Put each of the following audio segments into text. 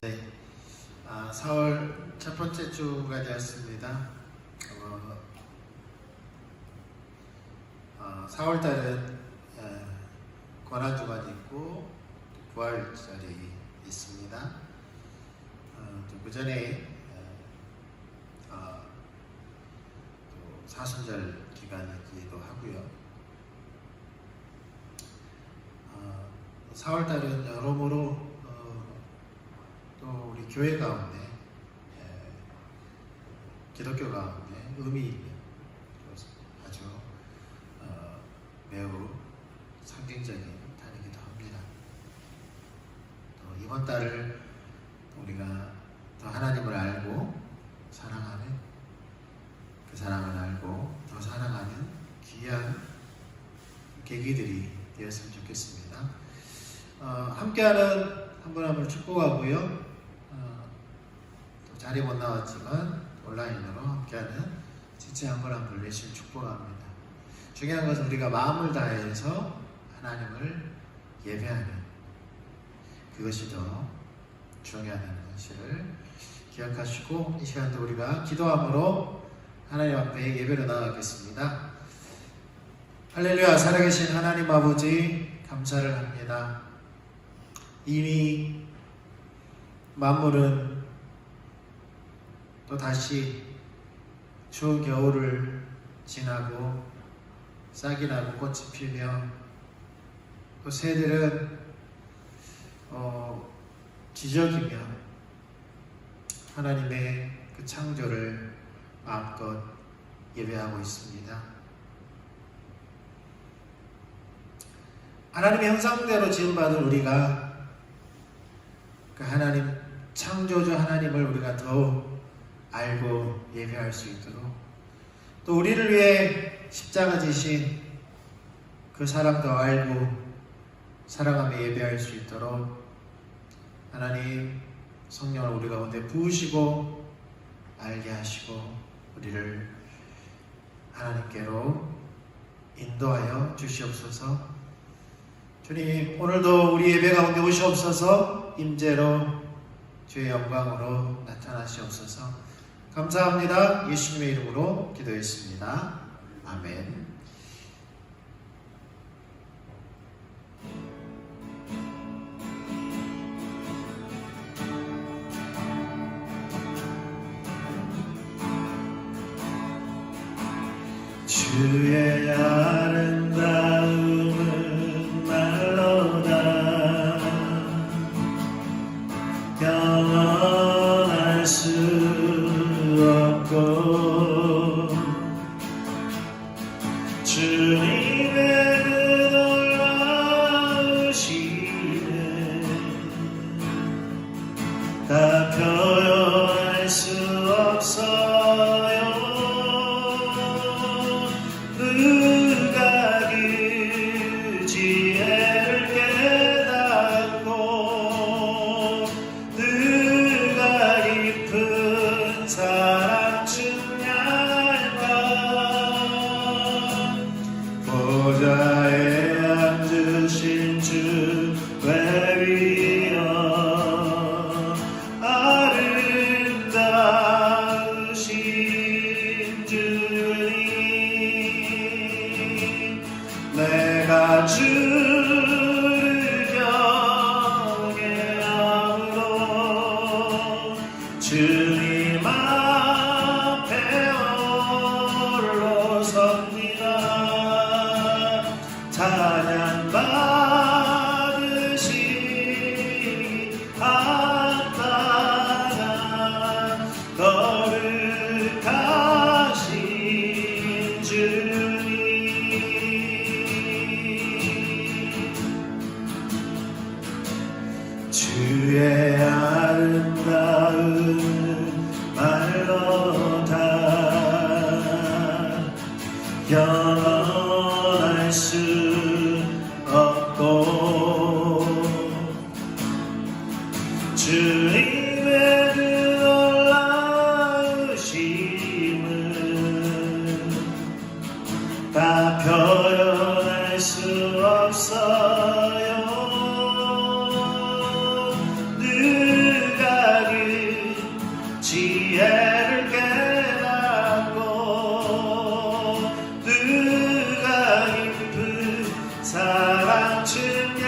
네, 4월 첫 번째 주가 되었습니다. 4월달은 고난주간이 있고 부활절이 있습니다. 또 그 전에 또 사순절 기간이기도 하고요. 4월달은 여러모로 또 우리 교회 가운데 기독교 가운데 의미 있는 아주 매우 상징적인 달이기도 합니다. 또 이번 달을 우리가 더 하나님을 알고 사랑하는, 그 사랑을 알고 더 사랑하는 귀한 계기들이 되었으면 좋겠습니다. 함께하는 한 분 한 분 축복하고요. 또 자리 못 나왔지만 온라인으로 함께하는 지체 한 분 한 분 열심히 축복합니다. 중요한 것은 우리가 마음을 다해서 하나님을 예배하는 그것이 더 중요하다는 사실을 기억하시고, 이 시간도 우리가 기도함으로 하나님 앞에 예배로 나아가겠습니다. 할렐루야. 살아계신 하나님 아버지 감사를 합니다. 이미 만물은 또 다시 추운 겨울을 지나고 싹이 나고 꽃이 피며, 또 새들은 지저귀며 하나님의 그 창조를 마음껏 예배하고 있습니다. 하나님의 형상대로 지음받은 우리가 그 하나님, 창조주 하나님을 우리가 더 알고 예배할 수 있도록, 또 우리를 위해 십자가 지신 그 사랑 더 알고 사랑하며 예배할 수 있도록 하나님 성령을 우리 가운데 부으시고 알게 하시고 우리를 하나님께로 인도하여 주시옵소서. 주님, 오늘도 우리 예배 가운데 오시옵소서. 임재로 주의 영광으로 나타나시옵소서. 감사합니다. 예수님의 이름으로 기도했습니다. 아멘. 주의 아름다움은 말로다 영원할 수 없고, 주님의 그 놀라우심은 다 표현할 수 없어요. 누가 그 지혜를 깨닫고 누가 깊은 사랑 증량할까. 보좌에 앉으신 주 외위여 아름다우신 주님, 내가 주를 경외함으로 주님 앞에 홀로 섭니다. 찬양 받으시니 합당한 거룩하신 주님, 주의 아름다운 말로다 영원할 수 없고, 주님의 그 놀라우심은 다 표현할 수 없어요. 늘 사랑 측량할까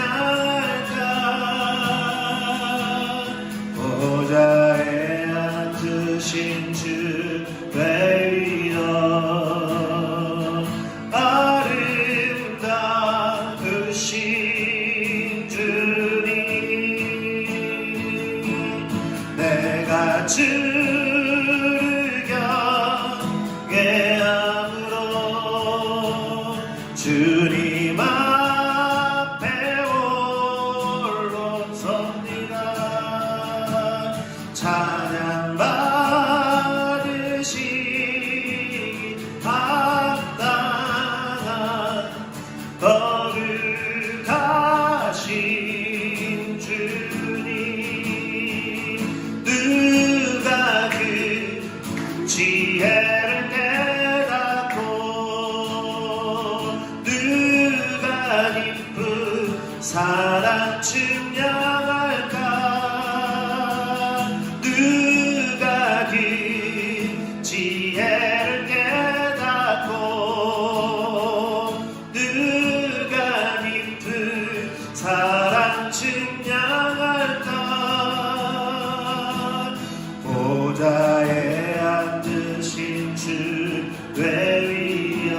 보좌에 앉으신 주 외이여 아름다우신 주님 내가 주를 경외함으로 주님 앞에 홀로 섭니다 찬양 받으시기 합당한 거룩하신 주님 누가 그 지혜를 깨닫고 누가 깊은 사랑 측량할까 누가 그 지혜를 깨닫고 누가 깊은 사랑 측량할까 보좌에 앉으신 주 외위여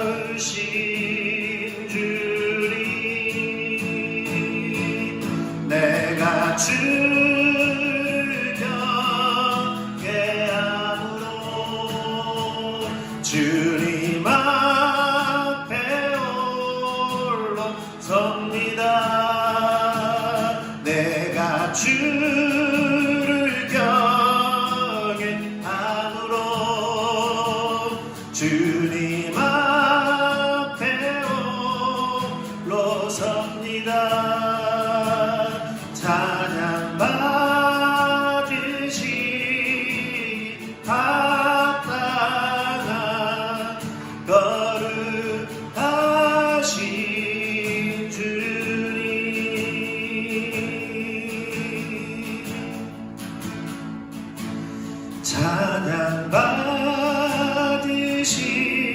아름다우신 주님 내가 주를 경외함으로 주님 앞에 홀로 섭니다 내가 주를 경외함으로 주님 앞에 홀로 섭니다 찬양 받으시기 합당한 거룩하신 주님 찬양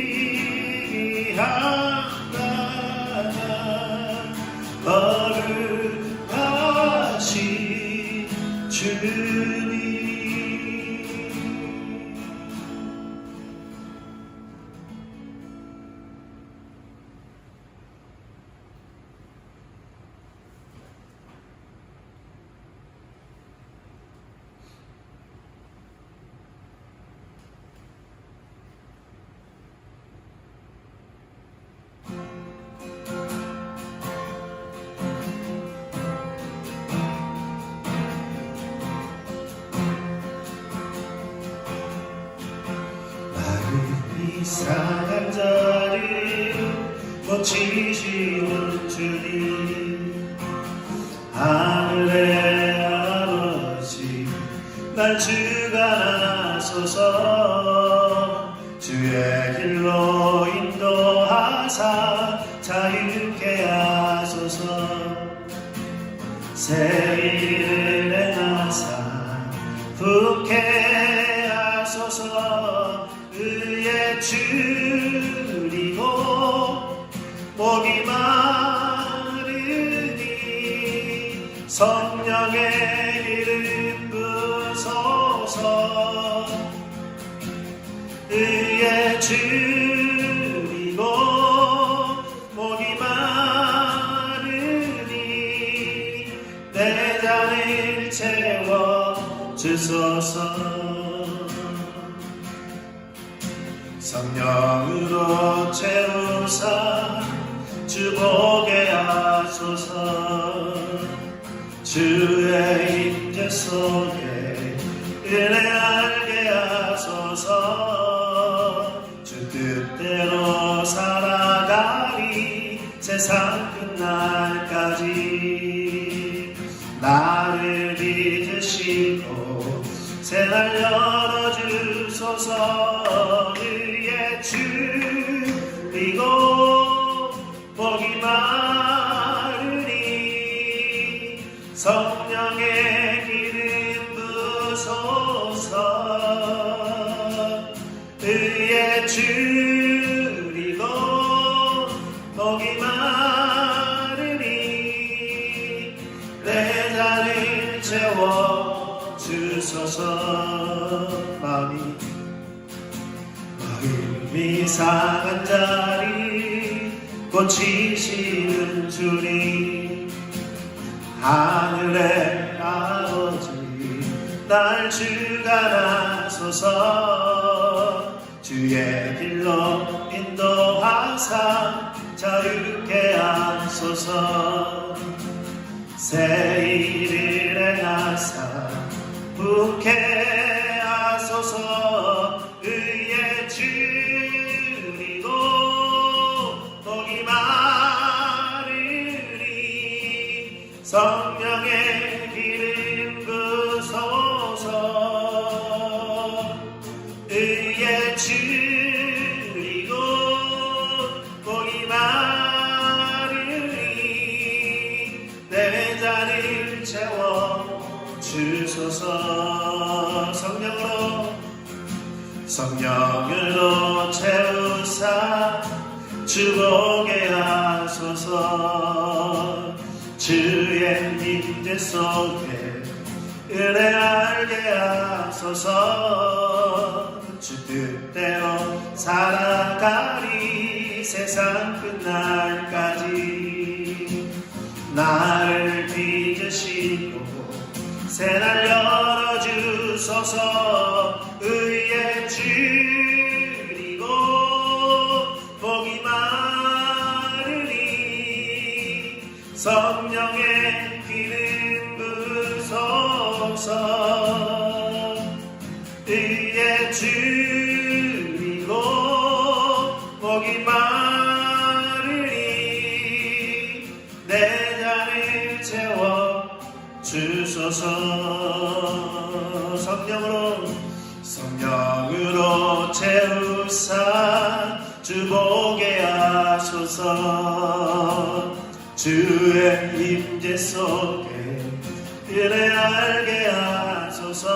받으시기 합당한 거룩하신 주님 이상한 자를 고치시는 주님 하늘의 아버지 날 주가 나서서 주의 길로 인도하사 자유케 하소서 새 일을 내나사 부게 하소서 의에 줄이고 목이 마르니 성령의 이름 부소서 의에 줄이고 목이 마르니 내 잔을 채워 주소서 성령으로 채우사 주 보게 하소서 주의 임재 속에 은혜 알게 하소서 주 뜻대로 살아가리 세상 끝날까지 나를 믿으시고 새날 열어주소서 의에 줄이고 목이 마르니 성령의 기름 부소서 의에 줄이고 상한 자리 고치시는 주님, 하늘의 아버지 날 주관하소서. 주의 길로 인도하사 자유케 하소서. 새 일을 행하사 부케 하소서. 의에 주리고 복이 많으리 성령의 기름 부소서. 의에 주리고 복이 많으리 내 자리를 채워 주소서. 성령으로 채우사 주보게 하소서. 주의 임재 속에 은혜 알게 하소서. 주 뜻대로 살아가리 세상 끝날까지. 나를 빚으시고 새날 열어주소서. 의에 주리고 복이 많으리 성령의 기름 부소서. 의에 주리고 복이 많으리 내 잔을 채워 주소서. 성령으로 채우사 주보게 하소서. 주의 임재 속에 은혜 알게 하소서.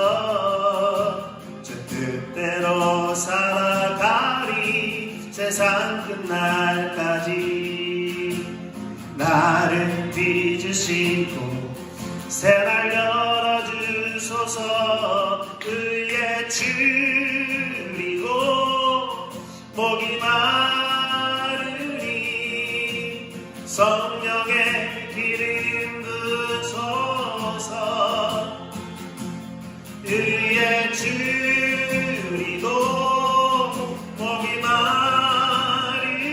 주 뜻대로 살아가리 세상 끝날까지. 나를 빚으시고 새날 열어주소서. 의에 주리고 복이 많으리 성령의 기름 부소서. 의에 주리고 복이 많으리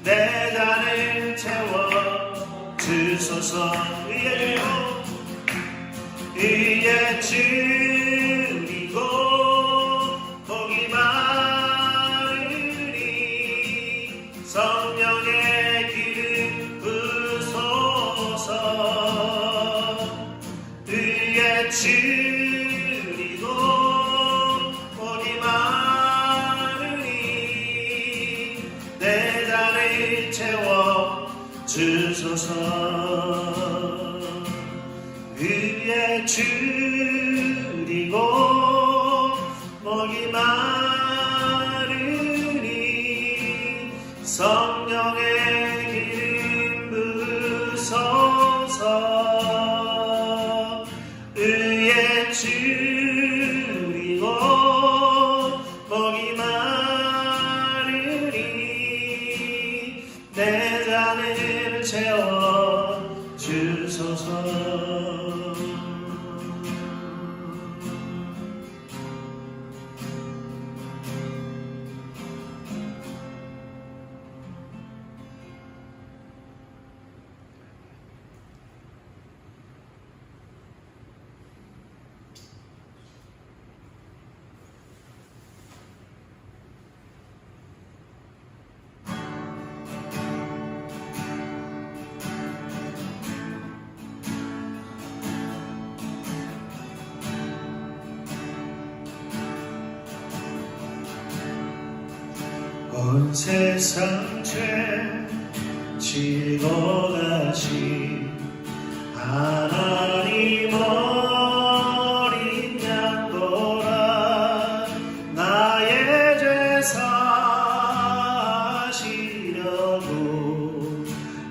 내 잔을 채워 주소서. 의에 주리고 복이 많으리 성령의 기름 부소서. 의에 주리고 복이 많으리 내 잔을 채워 주소서. 의에 주리고 복이 많으리 성령의 기름 부소서. 의에 주리고 복이 많으리 내 잔을 채워 주소서. 온 세상 죄 지고 가신 하나님 어린 양보라 나의 죄 사시려고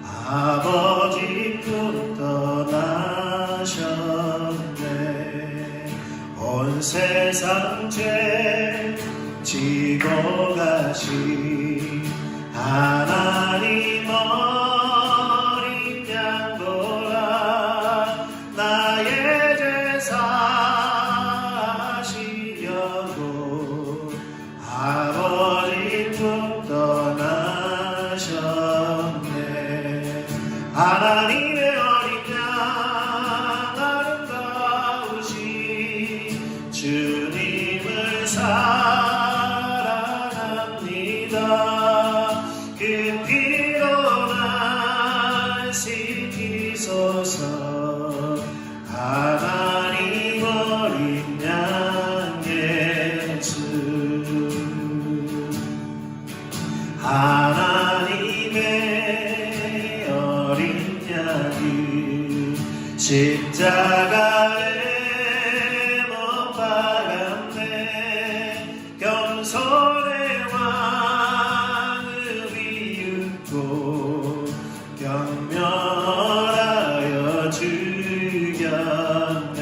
아버지 품 떠나셨네. 온 세상 죄 지고 돌아가신 하나님 어린 양 보라 나의 죄 사시려고 아버지 품 떠나셨네. 하나님의 어린 양 아름다우신 주님을 사랑합니다. 그 피로 날 씻기소서. 하나님 어린 양 예수. 하나님의 어린 양이 십자가에 못 박았네. 겸손의 왕을 비웃고 경멸하여 죽였네.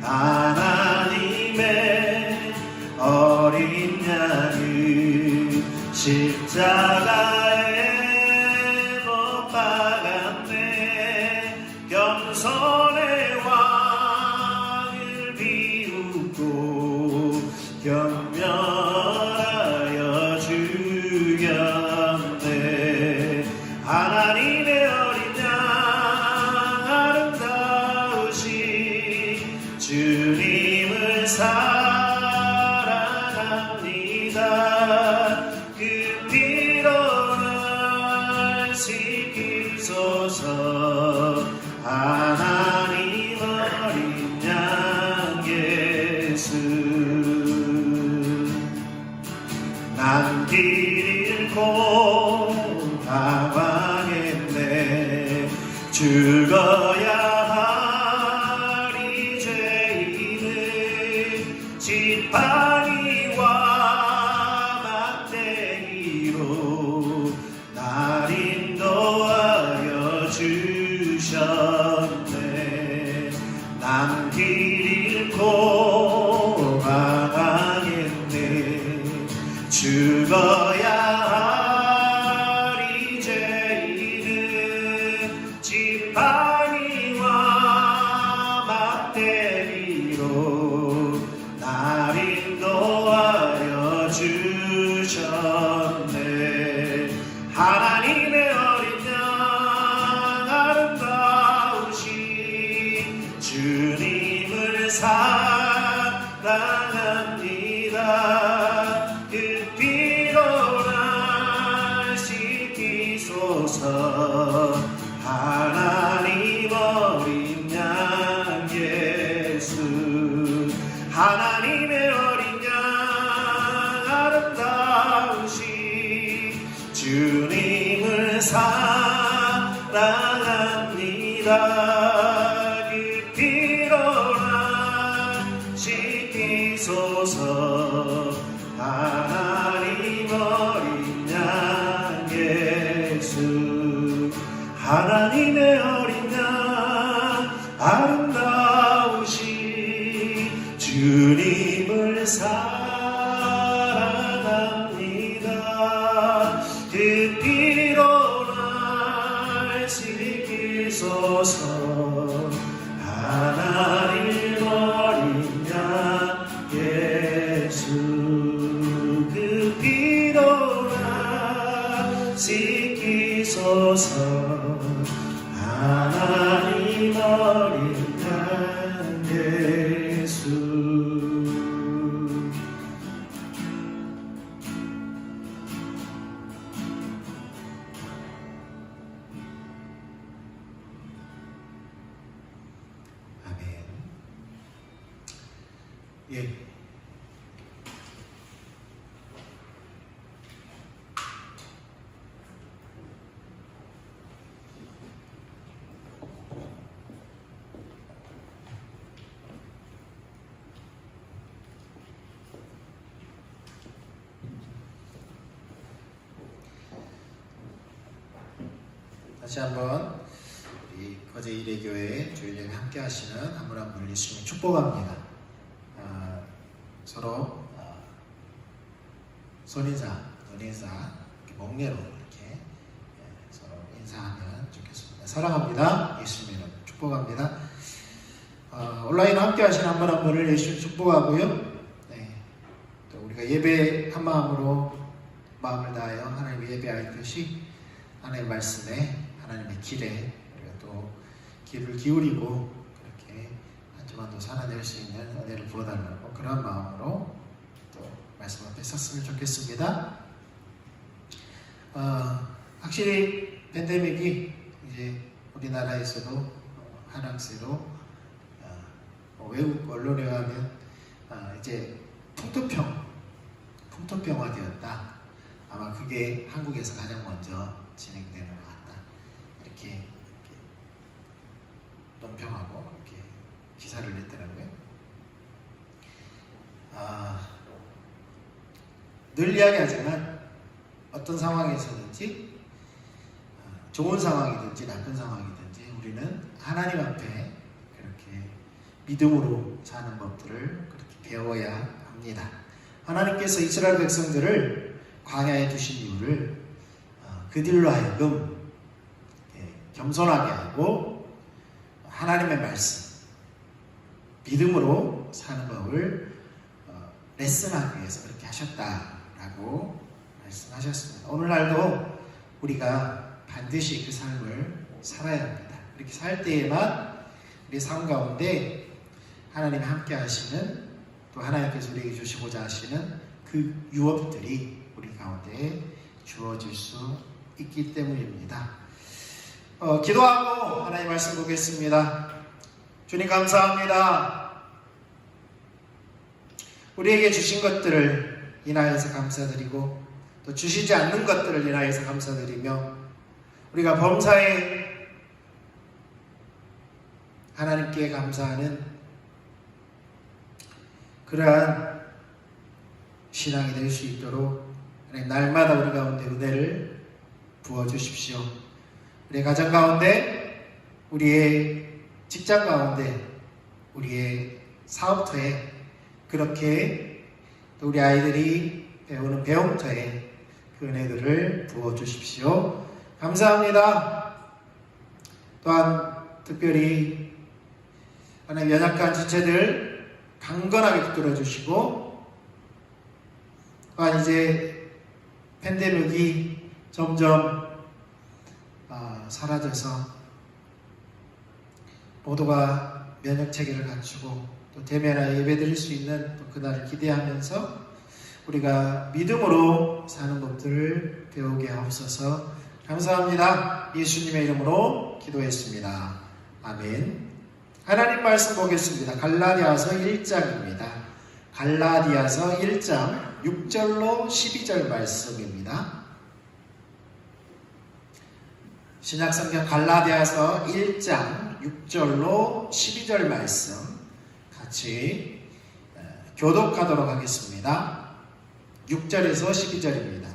하나님의 어린 양이 십자가에 못 박았네. 겸손의 왕을 비웃고 경멸하여 죽였네. 하나님의 어린 양 아름다우신 주님을 사랑합니다. 그 피로 날 씻기소서. 하나님 어린 양 예수. 난 길 잃고 방황했네. 죽어야 하리 죄인은 지팡이와 막대기로 날 인도하여 주셨네. 난 길 잃고 방황했네. 죽어야 하리 죄인은 지팡이와 막대기로 날 인도하여 주셨네. 하나님의 어린 양 아름다우신 주님을 사랑합니다. 그 피로 날 씻기소서. 하나님 어린 양 예수. 하나님의 어린 양 아름다우신 주님을 사랑합니다. 그 피로 날 씻기소서. 하나님 어린 양 예수. 하나님의 어린 양 아름다우신 주님을 사랑합니다. 그 피로 날 씻기소서. 하나님 어린 양 예수. 그 피로 날 씻기소서. 하나님 어린 양 예수. 아멘. 예. 다시 한번 우리 거제 이레교회 주일예배 함께 하시는 한 분 한 분을 예수님이 축복합니다. 서로 손인사, 눈인사, 이렇게 목례로 이렇게 서로 인사하면 좋겠습니다. 사랑합니다. 예수님 이름 축복합니다. 온라인 함께 하신 한 분 한 분을 예수 축복하고요. 네, 또 우리가 예배 한 마음으로 마음을 다하여 하나님의 예배할 것이 하나님의 말씀에 하나님의 길에 우리가 또 귀를 기울이고 그렇게 한 주만 더 살아낼 수 있는 은혜를 부어달라고 그런 마음으로 또 말씀 앞에 섰으면 좋겠습니다. 확실히 팬데믹이 이제 우리나라에서도 하락세로 외국 언론에 의하면 이제 풍토병화되었다. 아마 그게 한국에서 가장 먼저 진행되는 것 같다. 이렇게 논평하고 이렇게 기사를 냈더라고요. 늘 이야기하지만 어떤 상황에서든지 좋은 상황이든지 나쁜 상황이든지 우리는 하나님 앞에 그렇게 믿음으로 사는 법들을 그렇게 배워야 합니다. 하나님께서 이스라엘 백성들을 광야에 두신 이유를 그들로 하여금 겸손하게 하고 하나님의 말씀, 믿음으로 사는 법을 레슨하기 위해서 그렇게 하셨다라고 말씀하셨습니다. 오늘날도 우리가 반드시 그 삶을 살아야 합니다. 그렇게 살 때에만 우리 삶 가운데 하나님이 함께 하시는 또 하나님께서 우리에게 주시고자 하시는 그 유업들이 우리 가운데 주어질 수 있기 때문입니다. 기도하고 하나님 말씀 보겠습니다. 주님 감사합니다. 우리에게 주신 것들을 인하여서 감사드리고 또 주시지 않는 것들을 인하여서 감사드리며 우리가 범사에 하나님께 감사하는 그러한 신앙이 될 수 있도록 날마다 우리 가운데 은혜를 부어주십시오. 우리의 가정 가운데, 우리의 직장 가운데, 우리의 사업터에 그렇게 또 우리 아이들이 배우는 배움터에 그 은혜들을 부어주십시오. 감사합니다. 또한 특별히 하나님 연약한 지체들 강건하게 붙들어 주시고 또한 이제 팬데믹이 점점 사라져서 모두가 면역체계를 갖추고 또 대면하여 예배드릴 수 있는 또 그날을 기대하면서 우리가 믿음으로 사는 법들을 배우게 하옵소서. 감사합니다. 예수님의 이름으로 기도했습니다. 아멘. 하나님 말씀 보겠습니다. 갈라디아서 1장입니다. 갈라디아서 1장 6절로 12절 말씀입니다. 신약성경 갈라디아서 1장 6절로 12절 말씀 같이 교독하도록 하겠습니다. 6절에서 12절입니다.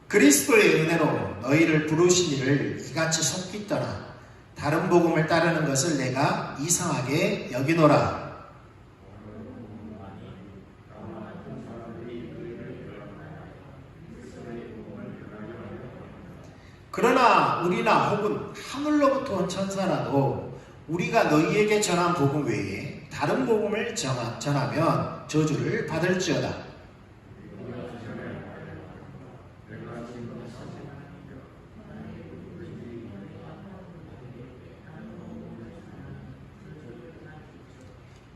그리스도의 은혜로 너희를 부르신 이를 이같이 속히 떠나 다른 복음을 따르는 것을 내가 이상하게 여기노라. 그러나 우리나 혹은 하늘로부터 온 천사라도 우리가 너희에게 전한 복음 외에 다른 복음을 전하면 저주를 받을지어다.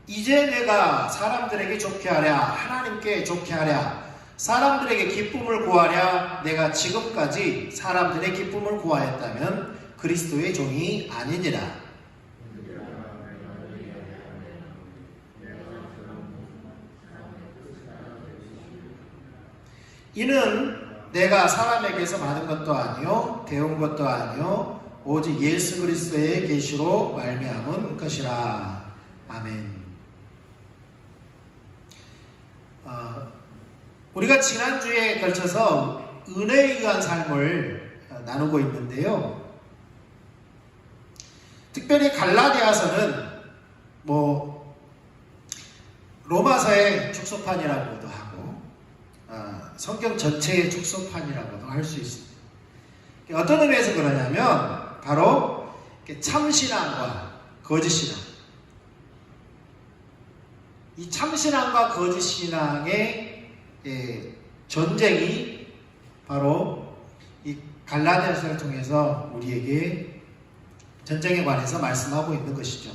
이제 내가 사람들에게 좋게 하랴 하나님께 좋게 하랴 사람들에게 기쁨을 구하랴 내가 지금까지 사람들의 기쁨을 구하였다면 그리스도의 종이 아니니라. 이는 내가 사람에게서 받은 것도 아니요 배운 것도 아니요 오직 예수 그리스도의 계시로 말미암은 것이라. 아멘. 우리가 지난주에 걸쳐서 은혜에 의한 삶을 나누고 있는데요. 특별히 갈라디아서는 로마서의 축소판이라고도 하고 성경 전체의 축소판이라고도 할 수 있습니다. 어떤 의미에서 그러냐면 바로 참신앙과 거짓신앙, 이 참신앙과 거짓신앙의 전쟁이 바로 이 갈라디아서를 통해서 우리에게 전쟁에 관해서 말씀하고 있는 것이죠.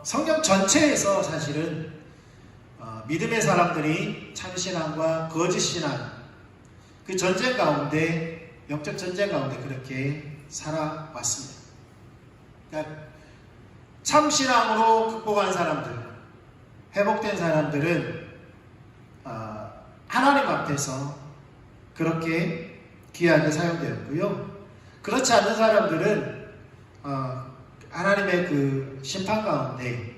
성경 전체에서 사실은 믿음의 사람들이 참신앙과 거짓신앙, 그 전쟁 가운데, 영적 전쟁 가운데 그렇게 살아왔습니다. 그러니까 참신앙으로 극복한 사람들, 회복된 사람들은 하나님 앞에서 그렇게 귀하게 사용되었고요. 그렇지 않은 사람들은 하나님의 그 심판 가운데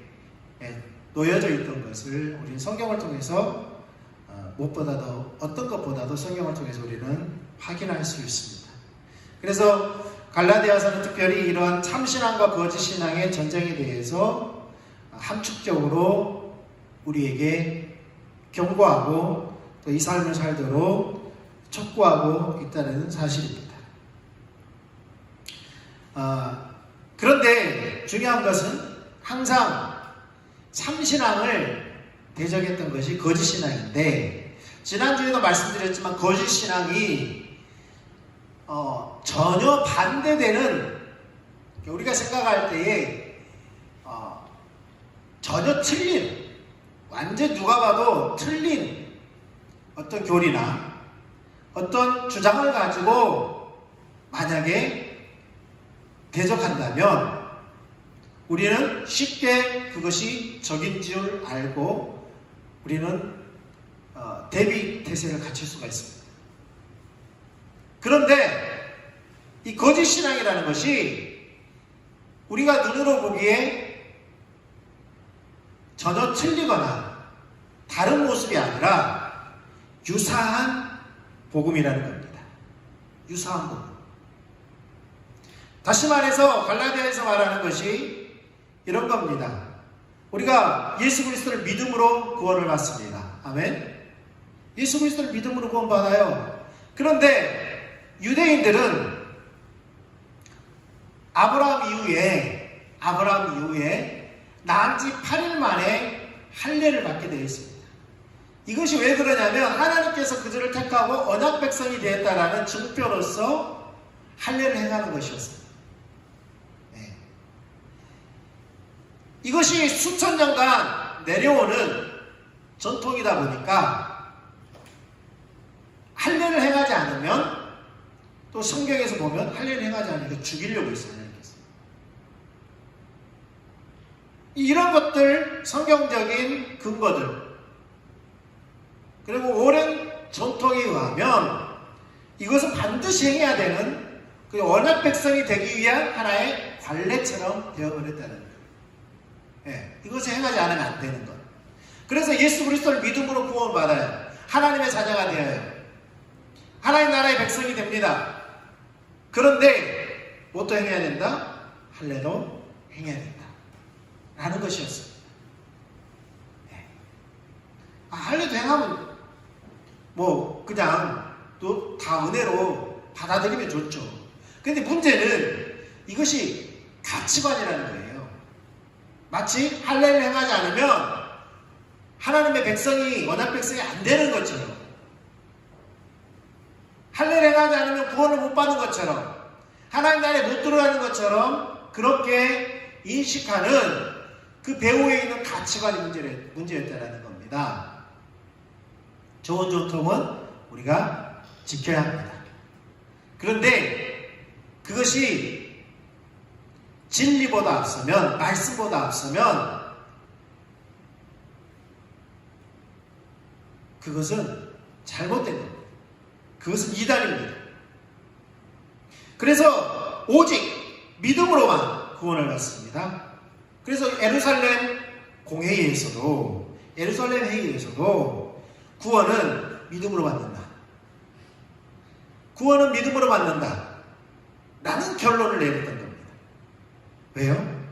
놓여져 있던 것을 우리는 성경을 통해서 무엇보다도, 어떤 것보다도 성경을 통해서 우리는 확인할 수 있습니다. 그래서 갈라디아서는 특별히 이러한 참신앙과 거짓신앙의 전쟁에 대해서 함축적으로 우리에게 경고하고 또 이 삶을 살도록 촉구하고 있다는 사실입니다. 그런데 중요한 것은 항상 참신앙을 대적했던 것이 거짓신앙인데, 지난주에도 말씀드렸지만 거짓신앙이 전혀 반대되는, 우리가 생각할 때에 전혀 틀린, 완전 누가 봐도 틀린 어떤 교리나 어떤 주장을 가지고 만약에 대적한다면 우리는 쉽게 그것이 적인 줄 알고 우리는 대비 태세를 갖출 수가 있습니다. 그런데 이 거짓신앙이라는 것이 우리가 눈으로 보기에 전혀 틀리거나 다른 모습이 아니라 유사한 복음이라는 겁니다. 유사한 복음. 다시 말해서 갈라디아에서 말하는 것이 이런 겁니다. 우리가 예수 그리스도를 믿음으로 구원을 받습니다. 아멘. 예수 그리스도를 믿음으로 구원받아요. 그런데 유대인들은 아브라함 이후에 낳은 지 8일 만에 할례를 받게 되어 있습니다. 이것이 왜 그러냐면 하나님께서 그들을 택하고 언약 백성이 되었다라는 증표로서 할례를 행하는 것이었습니다. 네. 이것이 수천 년간 내려오는 전통이다 보니까 할례를 행하지 않으면, 또 성경에서 보면 할례를 행하지 않으니까 죽이려고 했어요. 하나님께서. 이런 것들, 성경적인 근거들, 그리고 오랜 전통에 의하면 이것은 반드시 행해야 되는 그 언약 백성이 되기 위한 하나의 관례처럼 되어버렸다는 거예요. 예, 이것을 행하지 않으면 안 되는 것. 그래서 예수 그리스도를 믿음으로 구원받아요. 하나님의 자녀가 되어요. 하나님 나라의 백성이 됩니다. 그런데 뭐또 행해야 된다? 할례도 행해야 된다 라는 것이었어요. 예. 할례도 행하면 그냥 또 다 은혜로 받아들이면 좋죠. 근데 문제는 이것이 가치관이라는 거예요. 마치 할례를 행하지 않으면 하나님의 백성이, 언약 백성이 안 되는 것처럼, 할례를 행하지 않으면 구원을 못 받는 것처럼, 하나님 나라에 못 들어가는 것처럼 그렇게 인식하는 그 배후에 있는 가치관이 문제였다는 겁니다. 좋은 전통은 우리가 지켜야 합니다. 그런데 그것이 진리보다 앞서면, 말씀보다 앞서면 그것은 잘못된 겁니다. 그것은 이단입니다. 그래서 오직 믿음으로만 구원을 받습니다. 그래서 예루살렘 회의에서도 구원은 믿음으로 받는다. 구원은 믿음으로 받는다 라는 결론을 내렸던 겁니다. 왜요?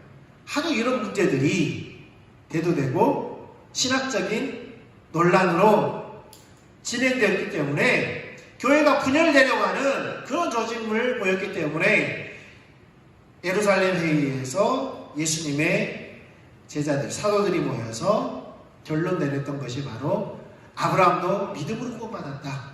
하도 이런 문제들이 대두되고 신학적인 논란으로 진행되었기 때문에 교회가 분열되려고 하는 그런 조짐을 보였기 때문에 예루살렘 회의에서 예수님의 제자들, 사도들이 모여서 결론 내렸던 것이 바로 아브라함도 믿음으로 구원받았다.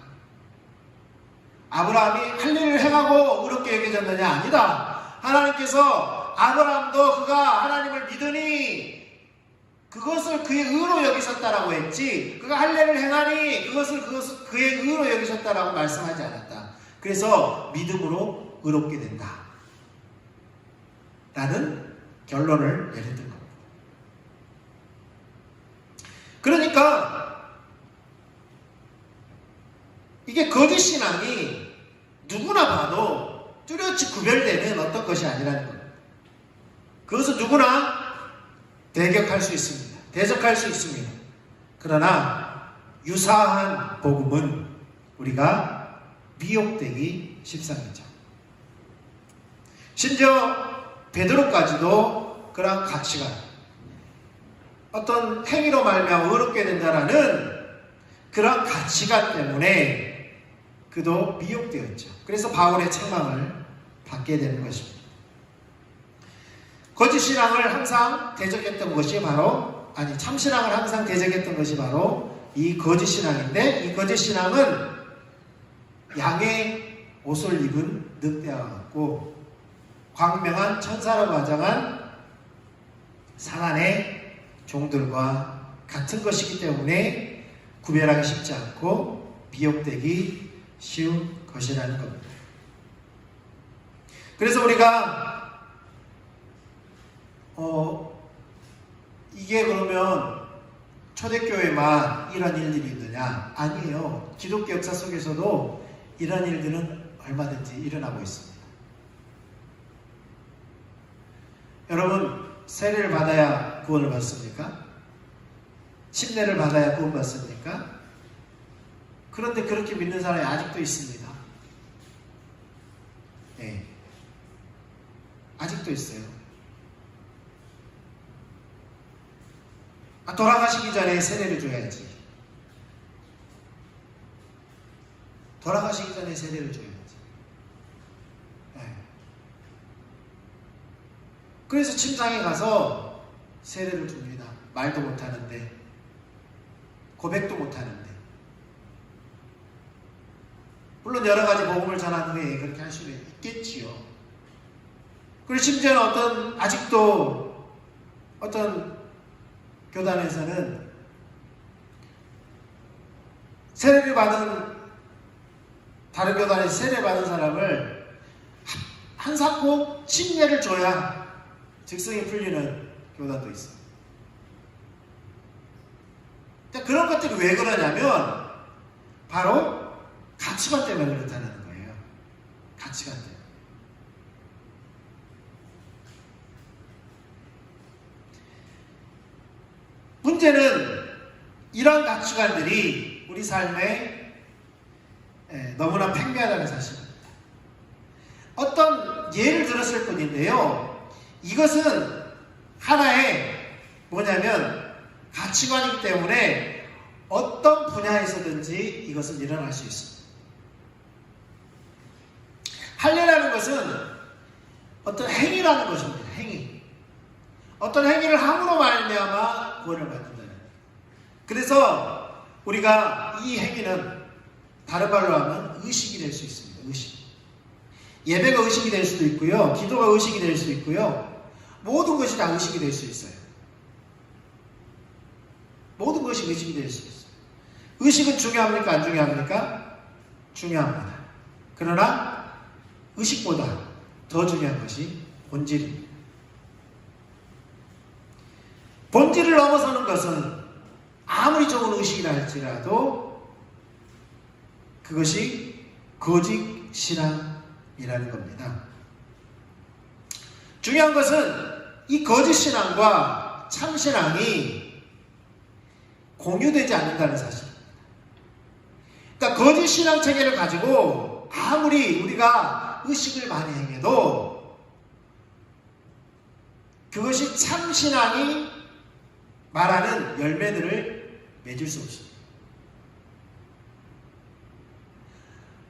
아브라함이 할 일을 행하고 의롭게 여겨졌느냐? 아니다. 하나님께서 아브라함도 그가 하나님을 믿으니 그것을 그의 의로 여기셨다라고 했지, 그가 할 일을 행하니 그것을 그의 의로 여기셨다라고 말씀하지 않았다. 그래서 믿음으로 의롭게 된다 라는 결론을 내렸던 겁니다. 그러니까 이게 거짓 신앙이 누구나 봐도 뚜렷이 구별되는 어떤 것이 아니라는 겁니다. 그것은 누구나 대적할 수 있습니다. 그러나 유사한 복음은 우리가 미혹되기 십상이죠. 심지어 베드로까지도 그런 가치관, 어떤 행위로 말미암아 의롭게 된다라는 그런 가치관 때문에 그도 미혹되었죠. 그래서 바울의 책망을 받게 되는 것입니다. 거짓신앙을 항상 대적했던 것이 바로, 참신앙을 항상 대적했던 것이 바로 이 거짓신앙인데, 이 거짓신앙은 양의 옷을 입은 늑대와 같고 광명한 천사로 가장한 사단의 종들과 같은 것이기 때문에 구별하기 쉽지 않고 미혹되기 쉬운 것이라는 겁니다. 그래서 우리가 이게 그러면 초대교회만 이런 일들이 있느냐? 아니에요. 기독교 역사 속에서도 이런 일들은 얼마든지 일어나고 있습니다. 여러분, 세례를 받아야 구원을 받습니까? 침례를 받아야 구원 받습니까? 그런데 그렇게 믿는 사람이 아직도 있습니다. 네. 아직도 있어요. 돌아가시기 전에 세례를 줘야지. 돌아가시기 전에 세례를 줘야지. 네. 그래서 침상에 가서 세례를 줍니다. 말도 못하는데, 고백도 못하는데. 물론 여러 가지 복음을 전한 후에 그렇게 할 수는 있겠지요. 그리고 심지어는 아직도 어떤 교단에서는 세례를 받은, 다른 교단에서 세례 받은 사람을 한사코 침례를 줘야 즉성이 풀리는 교단도 있어요. 그런 것들이 왜 그러냐면 바로 가치관 때문에 그렇다는 거예요. 가치관 때문에. 문제는 이런 가치관들이 우리 삶에 너무나 팽배하다는 사실입니다. 어떤 예를 들었을 뿐인데요, 이것은 하나의 뭐냐면 가치관이기 때문에 어떤 분야에서든지 이것은 일어날 수 있습니다. 할례라는 것은 어떤 행위라는 것입니다. 행위. 어떤 행위를 함으로 말미암아 구원을 받는다는. 그래서 우리가 이 행위는 다른 말로 하면 의식이 될 수 있습니다. 의식. 예배가 의식이 될 수도 있고요, 기도가 의식이 될 수 있고요, 모든 것이 다 의식이 될 수 있어요. 모든 것이 의식이 될 수 있어요. 의식은 중요합니까? 안 중요합니까? 중요합니다. 그러나 의식보다 더 중요한 것이 본질입니다. 본질을 넘어서는 것은 아무리 좋은 의식이라 할지라도 그것이 거짓 신앙이라는 겁니다. 중요한 것은 이 거짓 신앙과 참 신앙이 공유되지 않는다는 사실입니다. 그러니까 거짓 신앙 체계를 가지고 아무리 우리가 의식을 많이 행해도 그것이 참 신앙이 말하는 열매들을 맺을 수 없습니다.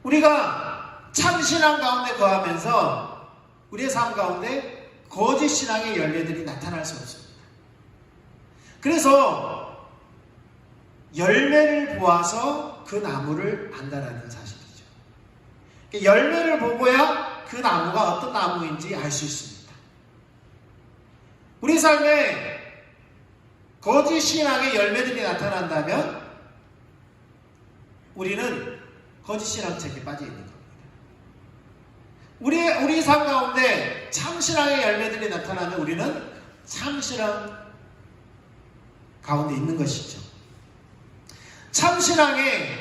우리가 참신앙 가운데 거하면서 우리의 삶 가운데 거짓 신앙의 열매들이 나타날 수 없습니다. 그래서 열매를 보아서 그 나무를 안다라는 사실이죠. 열매를 보고야 그 나무가 어떤 나무인지 알 수 있습니다. 우리 삶에 거짓 신앙의 열매들이 나타난다면 우리는 거짓 신앙책에 빠져 있는 겁니다. 우리 삶 가운데 참신앙의 열매들이 나타나면 우리는 참신앙 가운데 있는 것이죠. 참신앙의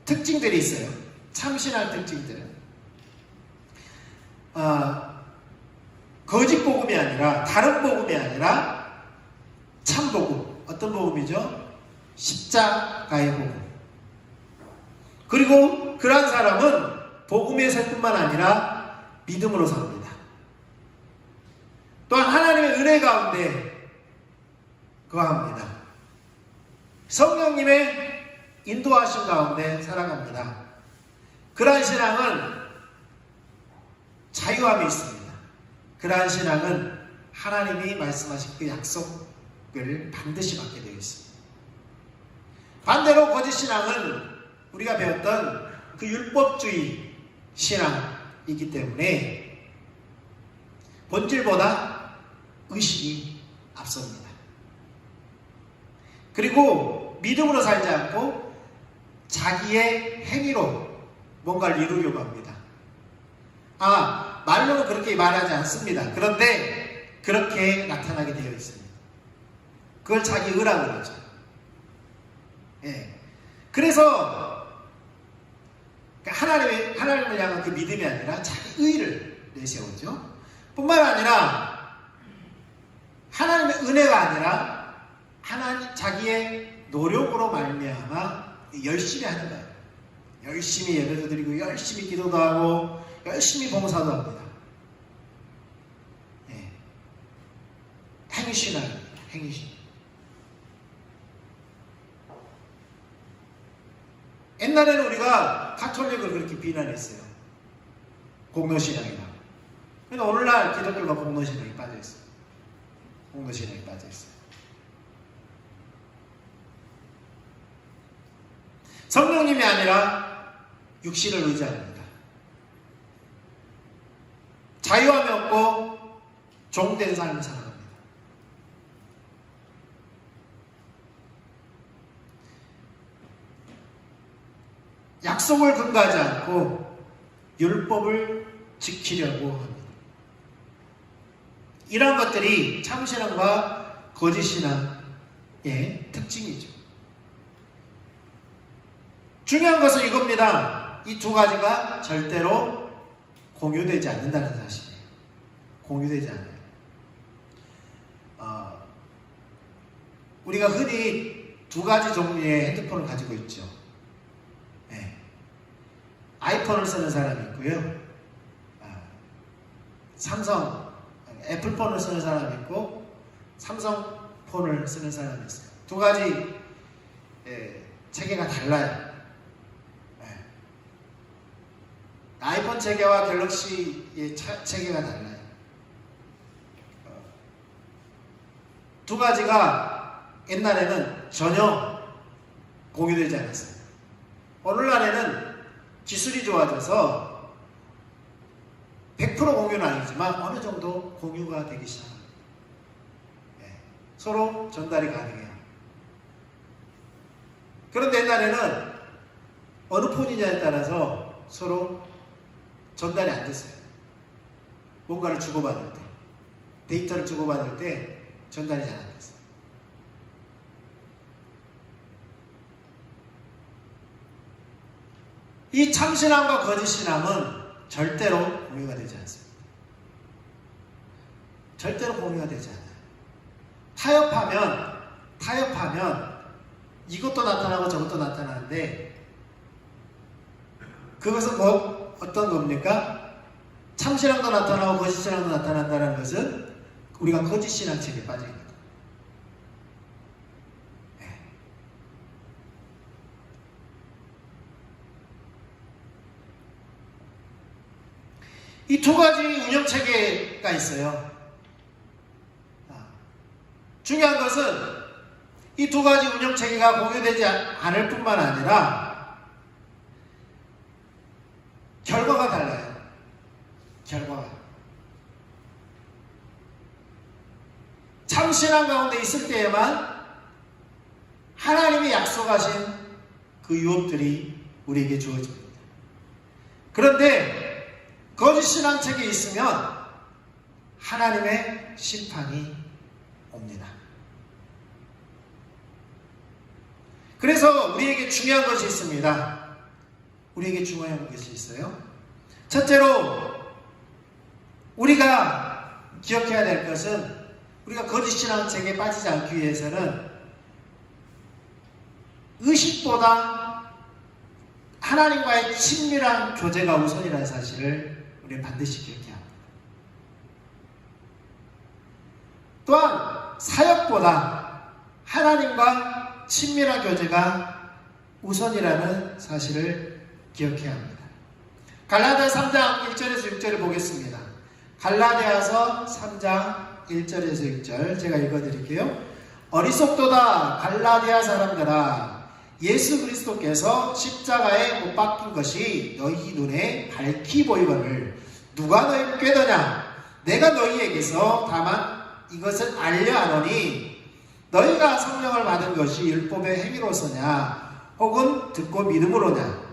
특징들이 있어요. 참신앙 특징들. 거짓 복음이 아니라, 다른 복음이 아니라 참 복음. 어떤 복음이죠? 십자가의 복음. 그리고 그러한 사람은 복음의 셀뿐만 아니라 믿음으로 삽니다. 또한 하나님의 은혜 가운데 거합니다. 성령님의 인도하심 가운데 살아갑니다. 그러한 신앙은 자유함이 있습니다. 그러한 신앙은 하나님이 말씀하신 그 약속을 반드시 받게 되어 있습니다. 반대로 거짓 신앙은 우리가 배웠던 그 율법주의 신앙이기 때문에 본질보다 의식이 앞섭니다. 그리고 믿음으로 살지 않고 자기의 행위로 뭔가를 이루려고 합니다. 말로는 그렇게 말하지 않습니다. 그런데 그렇게 나타나게 되어 있습니다. 그걸 자기 의라고 그러죠. 예. 그래서 하나님을 향한 그 믿음이 아니라 자기 의를 내세우죠. 뿐만 아니라 하나님의 은혜가 아니라 자기의 노력으로 말미암아 열심히 하는 거예요. 열심히 예배도 드리고 열심히 기도도 하고 열심히 봉사도 합니다. 예. 행신앙입니다. 행신. 옛날에는 우리가 가톨릭을 그렇게 비난했어요. 공로신앙이라. 근데 오늘날 기독교가 공로신앙에 빠져있어요. 공로신앙에 빠져있어요. 성령님이 아니라 육신을 의지합니다. 자유함이 없고 종된 삶을 살아갑니다. 약속을 근거하지 않고 율법을 지키려고 합니다. 이런 것들이 참신앙과 거짓신앙의 특징이죠. 중요한 것은 이겁니다. 이 두 가지가 절대로 공유되지 않는다는 사실이에요. 공유되지 않아요. 우리가 흔히 두 가지 종류의 핸드폰을 가지고 있죠. 네. 아이폰을 쓰는 사람이 있고요. 애플폰을 쓰는 사람이 있고 삼성폰을 쓰는 사람이 있어요. 두 가지 체계가 달라요. 아이폰 체계와 갤럭시의 체계가 달라요. 두 가지가 옛날에는 전혀 공유되지 않았어요. 오늘날에는 기술이 좋아져서 100% 공유는 아니지만 어느 정도 공유가 되기 시작합니다. 서로 전달이 가능해요. 그런데 옛날에는 어느 폰이냐에 따라서 서로 전달이 안 됐어요. 뭔가를 주고받을 때, 데이터를 주고받을 때 전달이 잘 안 됐어요. 이 참신앙과 거짓신앙은 절대로 공유가 되지 않습니다. 절대로 공유가 되지 않아요. 타협하면 이것도 나타나고 저것도 나타나는데 그것은 어떤 겁니까? 참신앙도 나타나고 거짓신앙도 나타난다는 것은 우리가 거짓신앙책에 빠져있는 거예요. 이 두 가지 운영체계가 있어요. 중요한 것은 이 두 가지 운영체계가 공유되지 않을 뿐만 아니라 결과가 달라요. 결과가. 참신한 가운데 있을 때에만 하나님이 약속하신 그 유업들이 우리에게 주어집니다. 그런데 거짓 신앙책에 있으면 하나님의 심판이 옵니다. 그래서 우리에게 중요한 것이 있습니다. 우리에게 중요한 것이 있어요. 첫째로 우리가 기억해야 될 것은 우리가 거짓 신앙책에 빠지지 않기 위해서는 의식보다 하나님과의 친밀한 교제가 우선이라는 사실을 우리는 반드시 기억해야 합니다. 또한 사역보다 하나님과 친밀한 교제가 우선이라는 사실을 기억해야 합니다. 갈라디아 3장 1절에서 6절을 보겠습니다. 갈라디아서 3장 1절에서 6절 제가 읽어드릴게요. 어리석도다 갈라디아 사람들아, 예수 그리스도께서 십자가에 못 박힌 것이 너희 눈에 밝히 보이거늘 누가 너희를 꾀더냐? 내가 너희에게서 다만 이것을 알려 하노니 너희가 성령을 받은 것이 율법의 행위로서냐 혹은 듣고 믿음으로냐?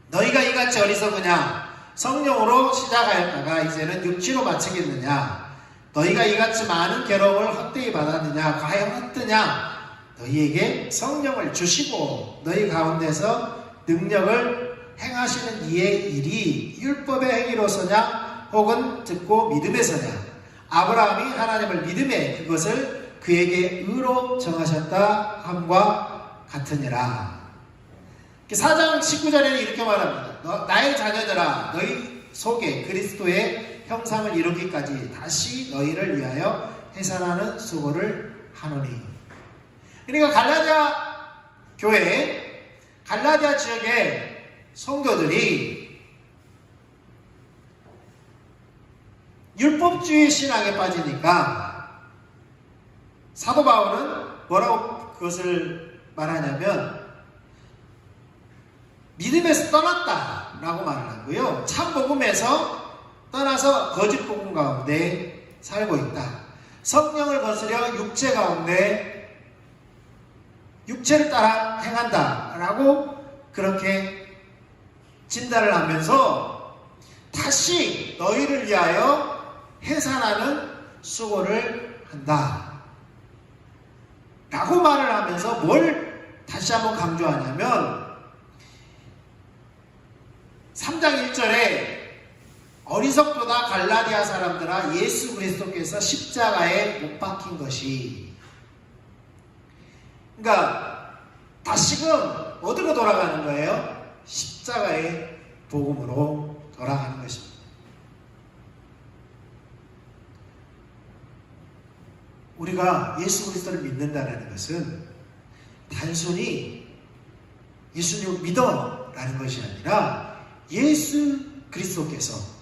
너희가 이같이 어리석으냐? 성령으로 시작하였다가 이제는 육체로 마치겠느냐? 너희가 이같이 많은 괴로움을 헛되이 받았느냐? 과연 헛되냐? 너희에게 성령을 주시고 너희 가운데서 능력을 행하시는 이의 일이 율법의 행위로서냐 혹은 듣고 믿음에서냐? 아브라함이 하나님을 믿음에 그것을 그에게 의로 정하셨다 함과 같으니라. 4장 19절에는 이렇게 말합니다. 나의 자녀들아, 너희 속에 그리스도의 형상을 이루기까지 다시 너희를 위하여 해산하는 수고를 하노니. 그러니까 갈라디아 교회, 갈라디아 지역의 성도들이 율법주의 신앙에 빠지니까 사도 바울은 뭐라고 그것을 말하냐면 믿음에서 떠났다라고 말을 하고요. 참 복음에서 떠나서 거짓 복음 가운데 살고 있다. 성령을 거스려 육체 가운데 육체를 따라 행한다라고 그렇게 진단을 하면서 다시 너희를 위하여 해산하는 수고를 한다 라고 말을 하면서 뭘 다시 한번 강조하냐면 3장 1절에 어리석도다 갈라디아 사람들아, 예수 그리스도께서 십자가에 못 박힌 것이, 그러니까 다시금 어디로 돌아가는 거예요? 십자가의 복음으로 돌아가는 것입니다. 우리가 예수 그리스도를 믿는다는 것은 단순히 예수님을 믿어라는 것이 아니라 예수 그리스도께서,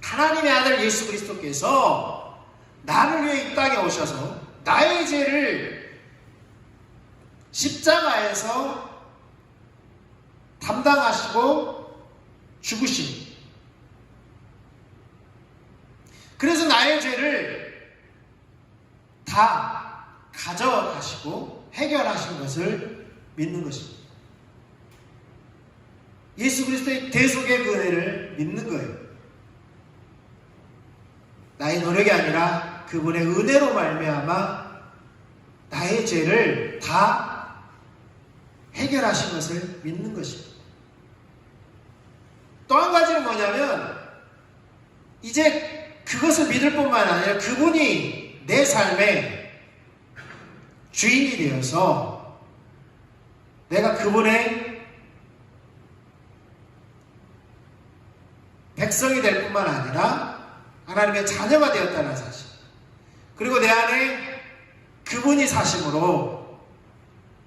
하나님의 아들 예수 그리스도께서 나를 위해 이 땅에 오셔서 나의 죄를 십자가에서 담당하시고 죽으신, 그래서 나의 죄를 다 가져가시고 해결하신 것을 믿는 것입니다. 예수 그리스도의 대속의 그 은혜를 믿는 거예요. 나의 노력이 아니라 그분의 은혜로 말미암아 나의 죄를 다 해결하신 것을 믿는 것입니다. 또 한 가지는 뭐냐면 이제 그것을 믿을 뿐만 아니라 그분이 내 삶의 주인이 되어서 내가 그분의 백성이 될 뿐만 아니라 하나님의 자녀가 되었다는 사실, 그리고 내 안에 그분이 사심으로